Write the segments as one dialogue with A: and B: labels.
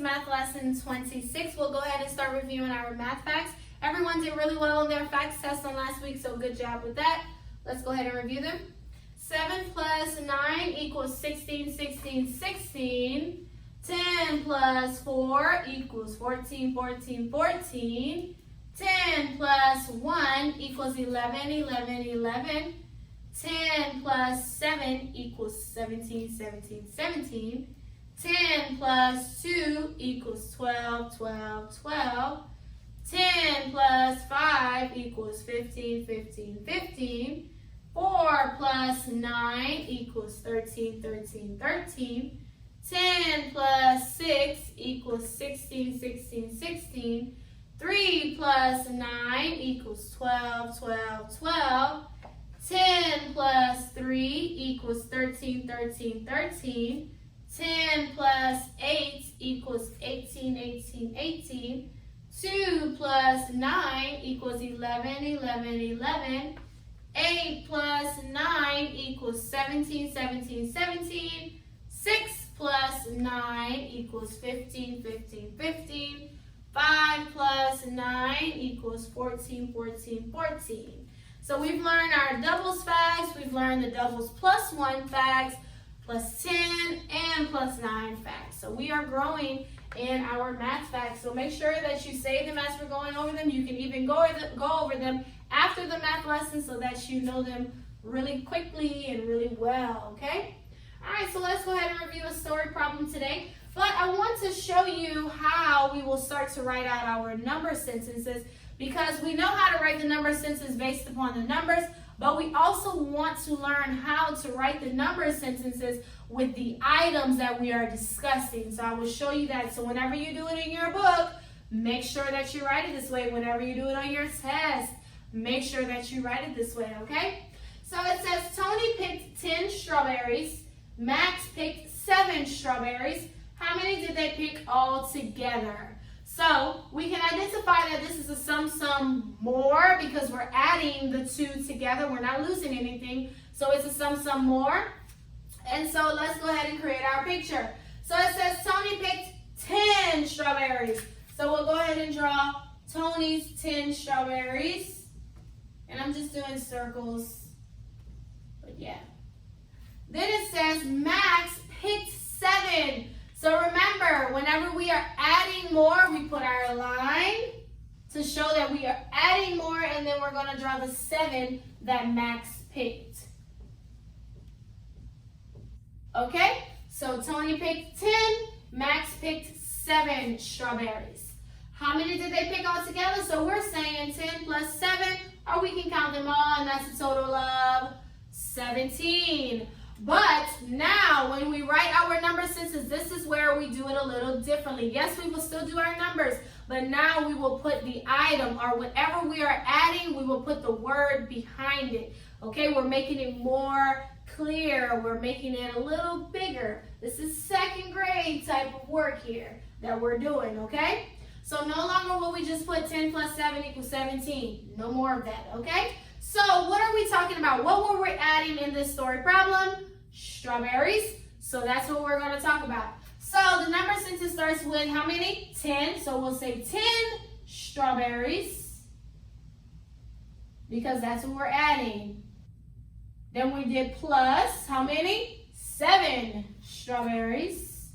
A: Math Lesson 26. We'll go ahead and start reviewing our math facts. Everyone did really well on their facts test on last week, so good job with that. Let's go ahead and review them. 7 plus 9 equals 16, 16, 16. 10 plus 4 equals 14, 14, 14. 10 plus 1 equals 11, 11, 11. 10 plus 7 equals 17, 17, 17. 10 plus 2 equals 12, 12, 12. 10 plus 5 equals 15, 15, 15. 4 plus 9 equals 13, 13, 13. 10 plus 6 equals 16, 16, 16. 3 plus 9 equals 12, 12, 12. 10 plus 3 equals 13, 13, 13. 10 plus 8 equals 18, 18, 18. 2 plus 9 equals 11, 11, 11. 8 plus 9 equals 17, 17, 17. 6 plus 9 equals 15, 15, 15. 5 plus 9 equals 14, 14, 14. So we've learned our doubles facts, we've learned the doubles plus 1 facts, plus 10 and plus 9 facts. So we are growing in our math facts. So make sure that you save them as we're going over them. You can even go over them after the math lesson so that you know them really quickly and really well, okay? All right, so let's go ahead and review a story problem today. But I want to show you how we will start to write out our number sentences, because we know how to write the number sentences based upon the numbers, but we also want to learn how to write the number sentences with the items that we are discussing. So I will show you that. So whenever you do it in your book, make sure that you write it this way. Whenever you do it on your test, make sure that you write it this way, okay? So it says Tony picked 10 strawberries. Max picked 7 strawberries. How many did they pick all together? So we can identify that this is a sum more because we're adding the two together. We're not losing anything. So it's a sum more. And so let's go ahead and create our picture. So it says Tony picked 10 strawberries. So we'll go ahead and draw Tony's 10 strawberries. And I'm just doing circles. But yeah. Then it says Max picked 7. So remember, whenever we are adding more, we put our line to show that we are adding more, and then we're going to draw the 7 that Max picked. Okay? So Tony picked 10, Max picked 7 strawberries. How many did they pick all together? So we're saying 10 plus 7, or we can count them all, and that's a total of 17. But now, when we write our number sentences, this is where we do it a little differently. Yes, we will still do our numbers, but now we will put the item, or whatever we are adding, we will put the word behind it. Okay, we're making it more clear. We're making it a little bigger. This is second grade type of work here that we're doing, okay? So no longer will we just put 10 plus 7 equals 17. No more of that, okay? So what are we talking about? What were we adding in this story problem? Strawberries. So that's what we're going to talk about. So the number sentence starts with how many? 10. So we'll say 10 strawberries because that's what we're adding. Then we did plus how many? 7 strawberries.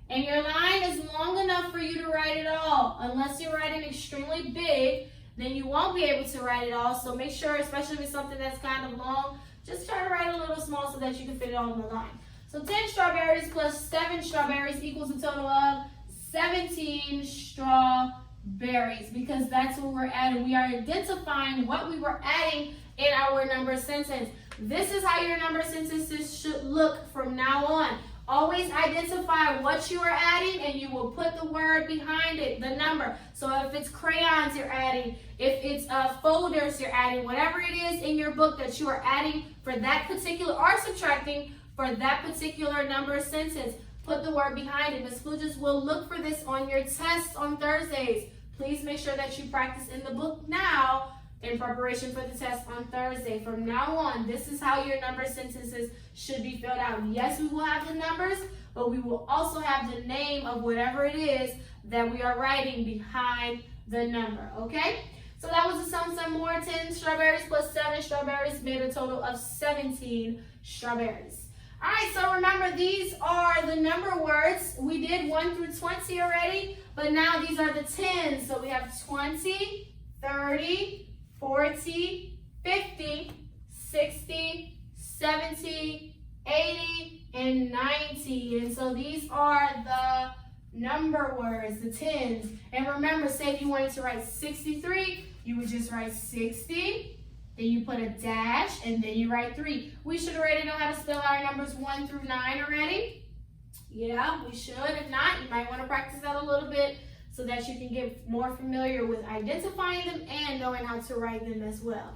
A: And your line is long enough for you to write it all. Unless you're writing extremely big, then you won't be able to write it all. So make sure, especially with something that's kind of long, just try to write a little small so that you can fit it all in the line. So 10 strawberries plus 7 strawberries equals a total of 17 strawberries, because that's what we're adding. We are identifying what we were adding in our number sentence. This is how your number sentences should look from now on. Always identify what you are adding, and you will put the word behind it, the number. So if it's crayons you're adding, if it's folders you're adding, whatever it is in your book that you are adding for that particular, or subtracting for that particular number sentence, put the word behind it. Ms. Flujas will look for this on your tests on Thursdays. Please make sure that you practice in the book now in preparation for the test on Thursday. From now on, this is how your number sentences should be filled out. Yes, we will have the numbers, but we will also have the name of whatever it is that we are writing behind the number, okay? So that was the sum more. 10 strawberries plus 7 strawberries made a total of 17 strawberries. All right, so remember, these are the number words. We did 1 through 20 already, but now these are the 10s. So we have 20, 30, 40, 50, 60, 70, 80, and 90. And so these are the number words, the 10s. And remember, say if you wanted to write 63, you would just write 60. Then you put a dash, and then you write 3. We should already know how to spell our numbers 1 through 9 already. Yeah, we should. If not, you might want to practice that a little bit so that you can get more familiar with identifying them and knowing how to write them as well.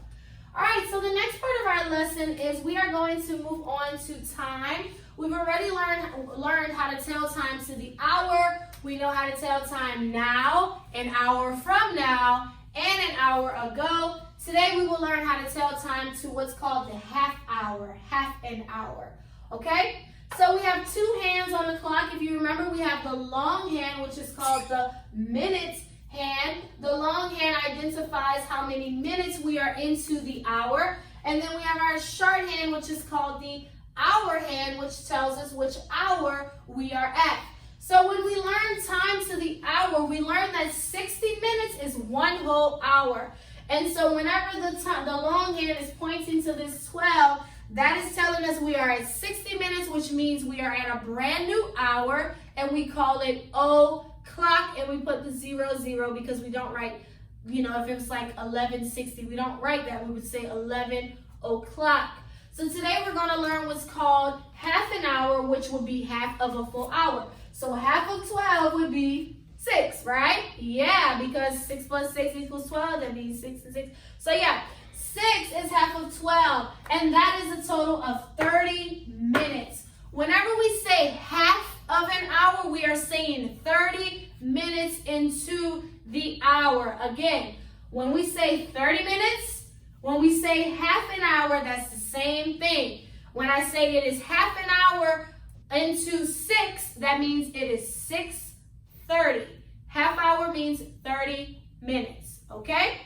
A: All right, so the next part of our lesson is we are going to move on to time. We've already learned how to tell time to the hour. We know how to tell time now, an hour from now, and an hour ago. Today we will learn how to tell time to what's called the half hour, half an hour, okay? So we have 2 hands on the clock. If you remember, we have the long hand, which is called the minute hand. The long hand identifies how many minutes we are into the hour. And then we have our short hand, which is called the hour hand, which tells us which hour we are at. So when we learn time to the hour, we learn that 60 minutes is 1 whole hour. And so whenever the long hand is pointing to this 12, that is telling us we are at 60 minutes, which means we are at a brand new hour, and we call it o'clock, and we put the 00 because we don't write, you know, if it was like 11:60, we don't write that. We would say 11 o'clock. So today we're going to learn what's called half an hour, which would be half of a full hour. So half of 12 would be 6, right? Yeah, because 6 plus 6 equals 12. That means 6 and 6. So yeah, 6 is half of 12, and that is a total of 30 minutes. Whenever we say half of an hour, we are saying 30 minutes into the hour. Again, when we say 30 minutes, when we say half an hour, that's the same thing. When I say it is half an hour into 6, that means it is 6:30. Half hour means 30 minutes, okay?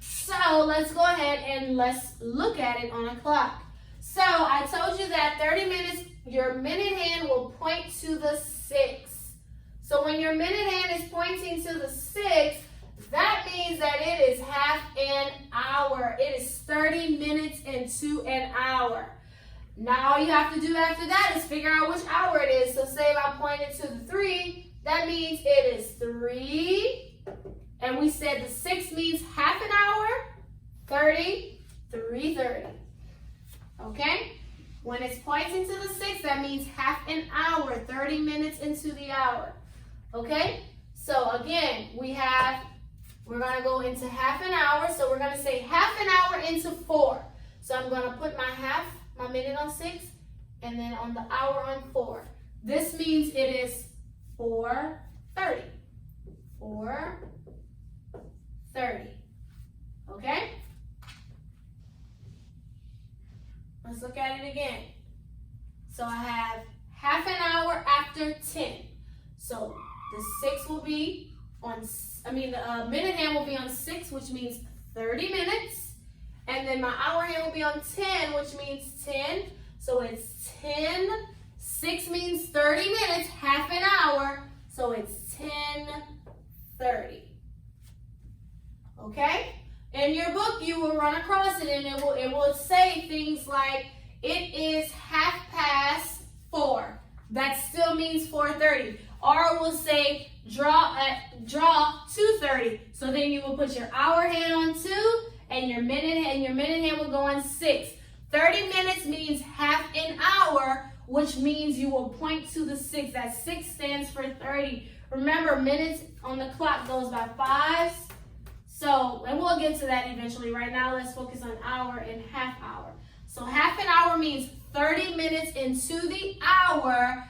A: So let's go ahead and let's look at it on a clock. So I told you that 30 minutes, your minute hand will point to the 6. So when your minute hand is pointing to the 6, that means that it is half an hour. It is 30 minutes into an hour. Now all you have to do after that is figure out which hour it is. So say if I pointed to the 3, that means it is 3. And we said the 6 means half an hour, 30, 3:30. Okay? When it's pointing to the 6, that means half an hour, 30 minutes into the hour. Okay? So again, we're going to go into half an hour. So we're going to say half an hour into 4. So I'm going to put my minute on 6, and then on the hour on 4. This means it is 4:30. 4:30. Okay? Let's look at it again. So I have half an hour after 10. So the 6 will be on, the minute hand will be on 6, which means 30 minutes. And then my hour hand will be on 10, which means 10. So it's 10. 6 means 30 minutes, half an hour. So it's 10:30. Okay? In your book, you will run across it, and it will say things like, it is 4:30. That still means 4:30. Or it will say, draw 2:30. So then you will put your hour hand on 2, and your minute hand will go on 6. 30 minutes means half an hour, which means you will point to the 6. That 6 stands for 30. Remember, minutes on the clock goes by 5s. So, and we'll get to that eventually. Right now, let's focus on hour and half hour. So half an hour means 30 minutes into the hour.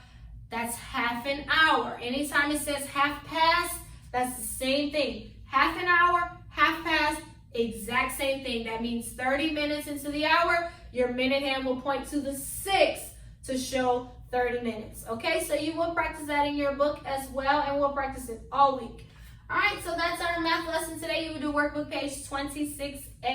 A: That's half an hour. Anytime it says half past, that's the same thing. Half an hour, half past exact same thing. That means 30 minutes into the hour, your minute hand will point to the 6 to show 30 minutes. Okay, so you will practice that in your book as well, and we'll practice it all week. All right, so that's our math lesson today. You will do workbook page 26A.